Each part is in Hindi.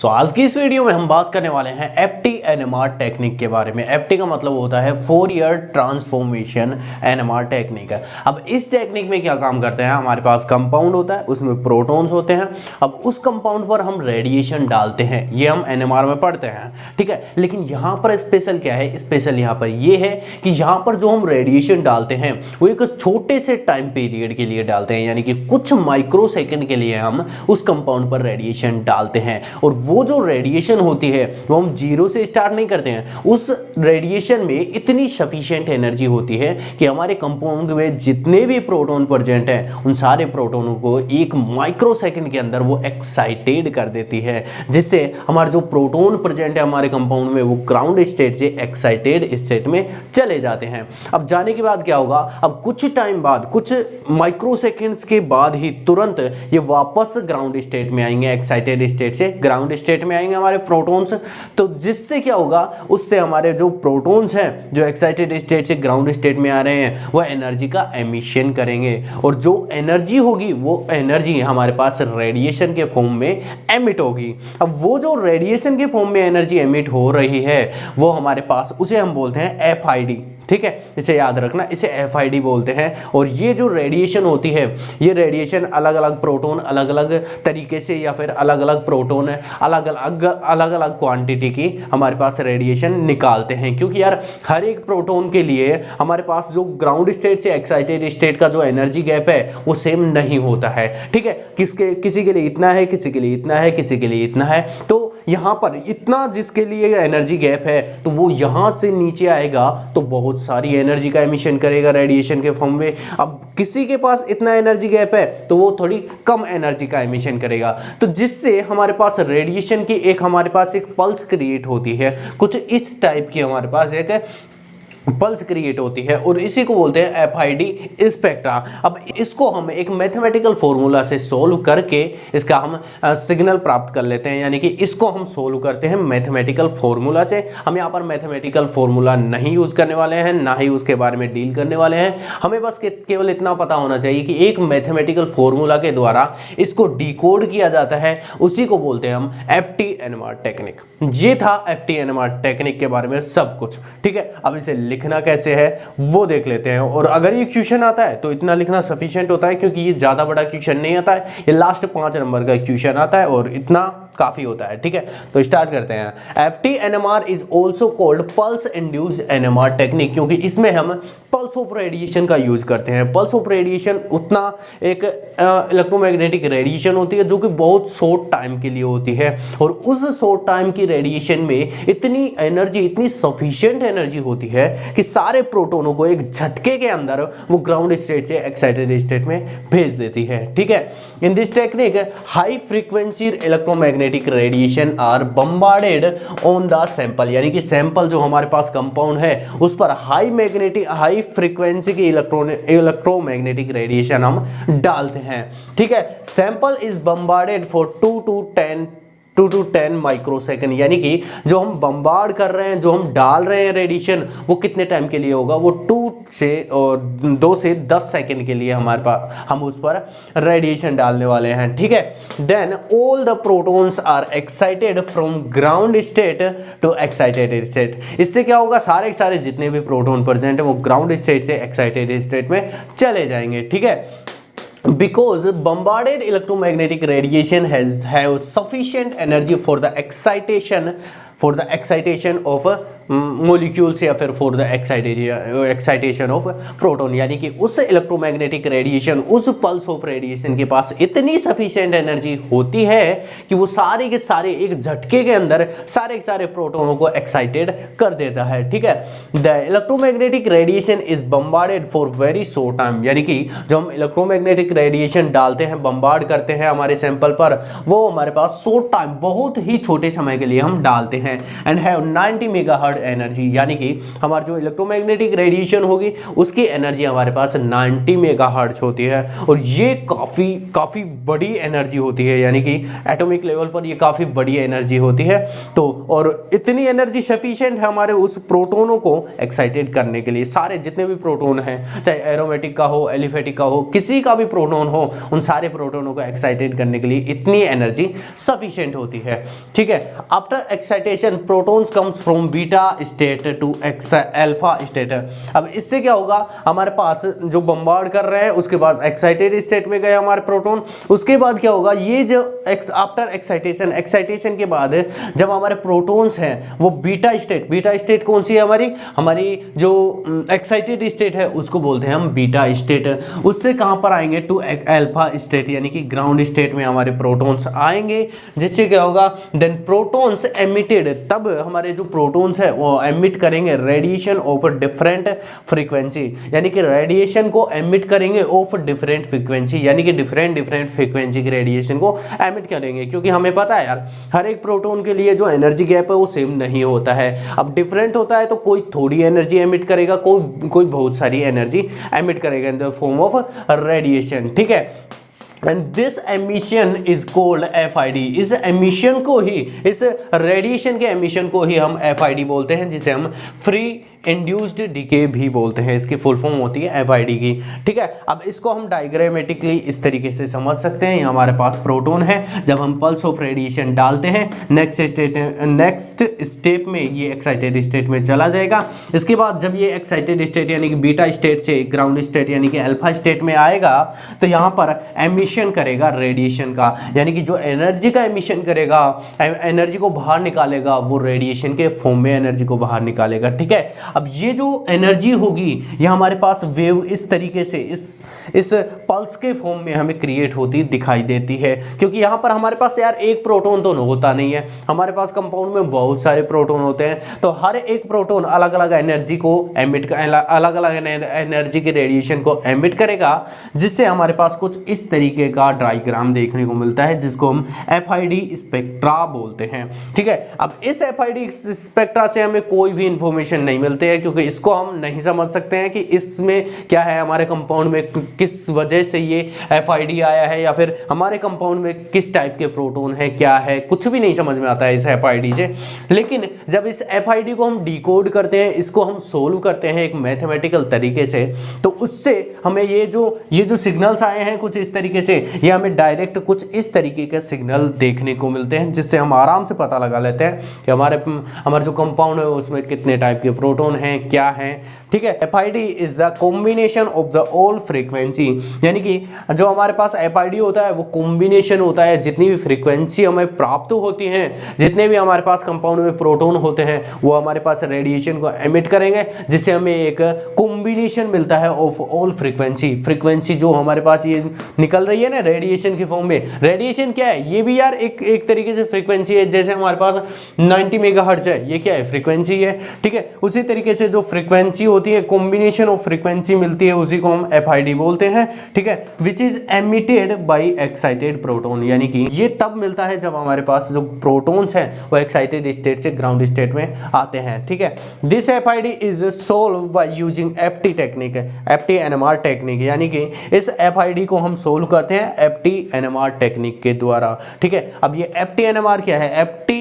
आज की इस वीडियो में हम बात करने वाले हैं FT-NMR टेक्निक के बारे में। FT का मतलब होता है फोरियर ट्रांसफॉर्मेशन NMR टेक्निक है। अब इस टेक्निक में क्या काम करते हैं, हमारे पास कंपाउंड होता है, उसमें प्रोटॉन्स होते हैं। अब उस कंपाउंड पर हम रेडिएशन डालते हैं, ये हम NMR में पढ़ते हैं, ठीक है। लेकिन यहाँ पर स्पेशल क्या है, स्पेशल यहाँ पर ये है कि यहाँ पर जो हम रेडिएशन डालते हैं वो एक छोटे से टाइम पीरियड के लिए डालते हैं, यानी कि कुछ माइक्रो सेकेंड के लिए हम उस कंपाउंड पर रेडिएशन डालते हैं। और वो जो रेडिएशन होती है वो हम जीरो से स्टार्ट नहीं करते हैं, उस रेडिएशन में इतनी सफिशिएंट एनर्जी होती है कि हमारे कंपाउंड में जितने भी प्रोटॉन प्रेजेंट हैं उन सारे प्रोटॉनों को एक माइक्रो सेकंड के अंदर वो एक्साइटेड कर देती है, जिससे हमारे जो प्रोटॉन प्रेजेंट है हमारे कंपाउंड में वो ग्राउंड स्टेट से एक्साइटेड स्टेट में चले जाते हैं। अब जाने के बाद क्या होगा, अब कुछ टाइम बाद, कुछ माइक्रो सेकेंड्स के बाद ही तुरंत ये वापस ग्राउंड स्टेट में आएंगे, एक्साइटेड स्टेट से ग्राउंड स्टेट में आएंगे हमारे प्रोटॉन्स। तो जिससे क्या होगा, उससे हमारे जो प्रोटॉन्स हैं जो एक्साइटेड स्टेट से ग्राउंड स्टेट में आ रहे हैं वो एनर्जी का एमिशन करेंगे, और जो एनर्जी होगी वो एनर्जी हमारे पास रेडिएशन के फॉर्म में एमिट होगी। अब वो जो रेडिएशन के फॉर्म में एनर्जी एमिट हो रही है वो हमारे पास, उसे हम बोलते हैं FID, ठीक है। इसे याद रखना, इसे FID बोलते हैं। और ये जो रेडिएशन होती है, ये रेडिएशन अलग अलग प्रोटॉन अलग अलग तरीके से, या फिर अलग अलग प्रोटॉन अलग अलग क्वांटिटी की हमारे पास रेडिएशन निकालते हैं, क्योंकि यार हर एक प्रोटॉन के लिए हमारे पास जो ग्राउंड स्टेट से एक्साइटेड स्टेट का जो एनर्जी गैप है वो सेम नहीं होता है, ठीक है। किसी के लिए इतना है, किसी के लिए इतना है, किसी के लिए इतना है। तो यहाँ पर इतना जिसके लिए एनर्जी गैप है तो वो यहाँ से नीचे आएगा तो बहुत सारी एनर्जी का एमिशन करेगा रेडिएशन के फॉर्म में। अब किसी के पास इतना एनर्जी गैप है तो वो थोड़ी कम एनर्जी का एमिशन करेगा, तो जिससे हमारे पास रेडिएशन की हमारे पास एक पल्स क्रिएट होती है, कुछ इस टाइप की हमारे पास एक पल्स क्रिएट होती है, और इसी को बोलते हैं FID स्पेक्ट्रा। अब इसको हम एक मैथमेटिकल फॉर्मूला से सोल्व करके इसका हम सिग्नल प्राप्त कर लेते हैं, यानी कि इसको हम सोल्व करते हैं मैथमेटिकल फॉर्मूला से। हम यहाँ पर मैथमेटिकल फॉर्मूला नहीं यूज करने वाले हैं, ना ही उसके बारे में डील करने वाले हैं। हमें बस केवल इतना पता होना चाहिए कि एक मैथमेटिकल फॉर्मूला के द्वारा इसको डिकोड किया जाता है, उसी को बोलते हैं हम FT-NMR टेक्निक। ये था FT-NMR टेक्निक के बारे में सब कुछ, ठीक है। अब इसे लिखना कैसे है वो देख लेते हैं। और अगर ये क्वेश्चन आता है तो इतना लिखना सफिशिएंट होता है, क्योंकि ये ज़्यादा बड़ा क्वेश्चन नहीं आता है, ये लास्ट 5 नंबर का क्वेश्चन आता है और इतना काफ़ी होता है, ठीक है। तो स्टार्ट करते हैं। FT-NMR is also called pulse induced NMR technique, क्योंकि इसमें हम पल्स ऑफ रेडिएशन का यूज करते हैं। पल्स ऑफ रेडिएशन उतना एक इलेक्ट्रोमैग्नेटिक रेडिएशन होती है जो कि बहुत शॉर्ट टाइम के लिए होती है, और उस शॉर्ट टाइम की रेडिएशन में इतनी एनर्जी, इतनी सफिशिएंट एनर्जी होती है कि सारे प्रोटॉनों को एक झटके के अंदर वो ग्राउंड स्टेट से एक्साइटेड स्टेट में भेज देती है, ठीक है। In this technique high frequency electromagnetic radiation are bombarded on the sample, यानी कि सैंपल जो हमारे पास कंपाउंड है उस पर हाई फ्रीक्वेंसी की इलेक्ट्रोमैग्नेटिक रेडिएशन हम डालते हैं, ठीक है। Sample is bombarded for 2 to 10 micro second, यानी कि जो हम बम्बार्ड कर रहे हैं, जो हम डाल रहे हैं रेडिएशन, वो कितने टाइम के लिए होगा, वो 2 से 10 सेकेंड के लिए हमारे पास हम उस पर रेडिएशन डालने वाले हैं, ठीक है। Then all the protons are excited from ground state to excited state. इससे क्या होगा, सारे के सारे जितने भी प्रोटॉन प्रेजेंट है वो ग्राउंड स्टेट से एक्साइटेड स्टेट में चले जाएंगे, ठीक है। Because bombarded electromagnetic radiation have sufficient energy for the excitation of molecules या फिर for the excitation of proton, यानी कि उस इलेक्ट्रोमैग्नेटिक रेडिएशन, उस पल्स ऑफ रेडिएशन के पास इतनी सफिशिएंट एनर्जी होती है कि वो सारे के सारे एक झटके के अंदर सारे के सारे प्रोटोनों को एक्साइटेड कर देता है, ठीक है। The electromagnetic radiation is bombarded for very short time, यानी कि जो हम इलेक्ट्रोमैग्नेटिक रेडिएशन डालते हैं, बम्बार्ड करते हैं हमारे सैंपल पर, वो हमारे पास शॉर्ट टाइम, बहुत ही छोटे समय के लिए हम डालते हैं। हैं एंड हैव 90 मेगाहर्ट्ज एनर्जी, यानी कि हमारी जो इलेक्ट्रोमैग्नेटिक रेडिएशन होगी उसकी एनर्जी हमारे पास 90 मेगाहर्ट्ज होती है और ये काफ़ी बड़ी एनर्जी होती है, यानी कि एटॉमिक लेवल पर ये काफ़ी बड़ी एनर्जी होती है। तो और इतनी एनर्जी सफिशिएंट है हमारे उस प्रोटोनों को एक्साइटेड करने के लिए। सारे जितने भी प्रोटोन हैं, चाहे एरोमेटिक का हो, एलिफेटिक का हो, किसी का भी प्रोटोन हो, उन सारे प्रोटोनों को एक्साइटेड करने के लिए इतनी एनर्जी सफिशिएंट होती है। ठीक है, after excitation protons comes from beta state to alpha state. अब इससे क्या होगा, हमारे पास जो बम्बार्ड कर रहे हैं उसके बाद एक्साइटेड स्टेट में गए हमारे प्रोटॉन, उसके बाद क्या होगा, ये जो आफ्टर एक्साइटेशन के बाद जब हमारे प्रोटॉन्स हैं वो बीटा स्टेट कौन सी है, हमारी जो एक्साइटेड स्टेट है उसको बोलते हैं हम बीटा स्टेट। उससे कहां पर आएंगे, टू अल्फा स्टेट, यानी कि ग्राउंड स्टेट में हमारे प्रोटॉन्स आएंगे, जिससे क्या होगा, देन प्रोटॉन्स एमिटेड, तब हमारे जो प्रोटॉन्स है वो एमिट करेंगे रेडिएशन ऑफ डिफरेंट फ्रीक्वेंसी, यानी कि रेडिएशन को एमिट करेंगे ऑफ डिफरेंट फ्रीक्वेंसी, यानी कि डिफरेंट फ्रीक्वेंसी की रेडिएशन को एमिट करेंगे। क्योंकि हमें पता है यार, हर एक प्रोटॉन के लिए जो एनर्जी गैप है वो सेम नहीं होता है। अब डिफरेंट होता है तो कोई थोड़ी एनर्जी एमिट करेगा, कोई बहुत सारी एनर्जी एमिट करेगा in the form of radiation. ठीक है, and this emission is cold FID। इस एमिशन को ही, इस रेडिएशन के एमिशन को ही हम FID बोलते हैं, जिसे हम फ्री इंड्यूस्ड डीके भी बोलते हैं। इसकी फुल फॉर्म होती है FID की। ठीक है, अब इसको हम डायग्रामेटिकली इस तरीके से समझ सकते हैं। ये हमारे पास प्रोटॉन है, जब हम पल्स ऑफ रेडिएशन डालते हैं नेक्स्ट स्टेप में ये एक्साइटेड स्टेट में चला जाएगा। इसके बाद जब ये एक्साइटेड स्टेट यानी कि बीटा स्टेट से ग्राउंड स्टेट यानी कि अल्फा स्टेट में आएगा तो यहाँ पर एमिशन करेगा रेडिएशन का, यानी कि जो एनर्जी का एमिशन करेगा, एनर्जी को बाहर निकालेगा, वो रेडिएशन के फॉर्म में एनर्जी को बाहर निकालेगा। ठीक है, अब ये जो एनर्जी होगी ये हमारे पास वेव इस तरीके से इस पल्स के फॉर्म में हमें क्रिएट होती दिखाई देती है। क्योंकि यहाँ पर हमारे पास यार एक प्रोटॉन तो होता नहीं है, हमारे पास कंपाउंड में बहुत सारे प्रोटॉन होते हैं, तो हर एक प्रोटॉन अलग अलग एनर्जी को एमिट, अलग अलग एनर्जी के रेडिएशन को एमिट करेगा, जिससे हमारे पास कुछ इस तरीके का डायग्राम देखने को मिलता है, जिसको हम FID स्पेक्ट्रा बोलते हैं। ठीक है, अब इस FID स्पेक्ट्रा से हमें कोई भी इंफॉर्मेशन नहीं मिलती है, क्योंकि इसको हम नहीं समझ सकते हैं कि इसमें क्या है, हमारे कंपाउंड में किस वजह से ये FID आया है, या फिर हमारे कंपाउंड में किस टाइप के प्रोटॉन है, क्या है, कुछ भी नहीं समझ में आता है इस FID से। लेकिन जब इस FID को हम डिकोड करते हैं, इसको हम सोल्व करते हैं एक मैथमेटिकल तरीके से, तो उससे हमें ये जो सिग्नल्स आए हैं कुछ इस तरीके से, ये हमें डायरेक्ट कुछ इस तरीके के सिग्नल देखने को मिलते हैं, जिससे हम आराम से पता लगा लेते हैं कि हमारे जो कंपाउंड है उसमें कितने टाइप के प्रोटॉन हैं, क्या है। ठीक है, FID is the combination of the all frequency, यानी कि जो हमारे पास FID होता है वो कॉम्बिनेशन होता है, जितनी भी फ्रीक्वेंसी हमें प्राप्त होती हैं, जितने भी हमारे पास कंपाउंड में प्रोटॉन होते हैं वो हमारे पास रेडिएशन को एमिट करेंगे, जिससे हमें एक कॉम्बिनेशन मिलता है ऑफ ऑल फ्रीक्वेंसी जो हमारे पास ये निकल रही है ना रेडिएशन की फॉर्म में। रेडिएशन क्या है, ये भी यार एक तरीके से फ्रीक्वेंसी है। जैसे हमारे पास 90 मेगाहर्ट्ज है, ये क्या है, फ्रीक्वेंसी है। ठीक है, उसी तरीके से जो फ्रीक्वेंसी होती है, कॉम्बिनेशन ऑफ फ्रीक्वेंसी मिलती है, उसी को हम FID बोलते हैं। ठीक है, which is emitted by excited proton, यानी कि ये तब मिलता है जब हमारे पास जो प्रोटॉन्स हैं वो एक्साइटेड स्टेट से ग्राउंड स्टेट में आते हैं। ठीक है, this FID is solve by using FT technique, FT NMR technique, यानी कि इस FID को हम सोल्व करते हैं FT NMR टेक्निक के द्वारा। ठीक है, अब ये FT NMR क्या है, FT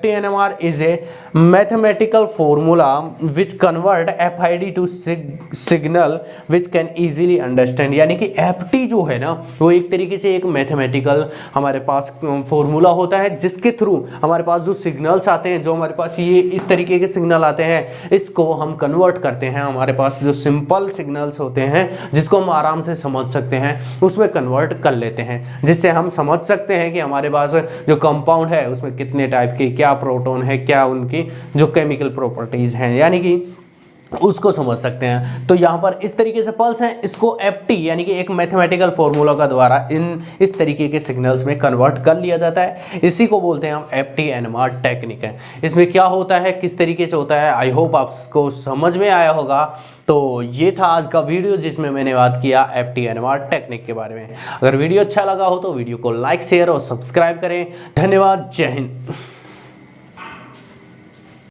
NMR is a mathematical formula which convert FID to signal which can easily understand, यानी कि FT जो है ना वो एक तरीके से एक मैथमेटिकल हमारे पास फॉर्मूला होता है, जिसके थ्रू हमारे पास जो सिग्नल्स आते हैं, जो हमारे पास ये इस तरीके के सिग्नल आते हैं, इसको हम कन्वर्ट करते हैं, हमारे पास जो सिंपल सिग्नल्स होते हैं जिसको हम आराम से समझ सकते हैं उसमें कन्वर्ट कर लेते हैं, जिससे हम समझ सकते हैं कि हमारे पास जो कंपाउंड है उसमें कितने टाइप के, क्या प्रोटॉन है, क्या उनकी जो केमिकल प्रॉपर्टीज हैं, यानी कि उसको समझ सकते हैं। तो यहाँ पर इस तरीके से पल्स है, इसको FT यानी कि एक मैथमेटिकल फॉर्मूला का द्वारा इस तरीके के सिग्नल्स में कन्वर्ट कर लिया जाता है। इसी को बोलते हैं हम FT NMR टेक्निक है। इसमें क्या होता है, किस तरीके से होता है, आई होप आपको समझ में आया होगा। तो ये था आज का वीडियो जिसमें मैंने बात किया FT NMR टेक्निक के बारे में। अगर वीडियो अच्छा लगा हो तो वीडियो को लाइक, शेयर और सब्सक्राइब करें। धन्यवाद, जय हिंद।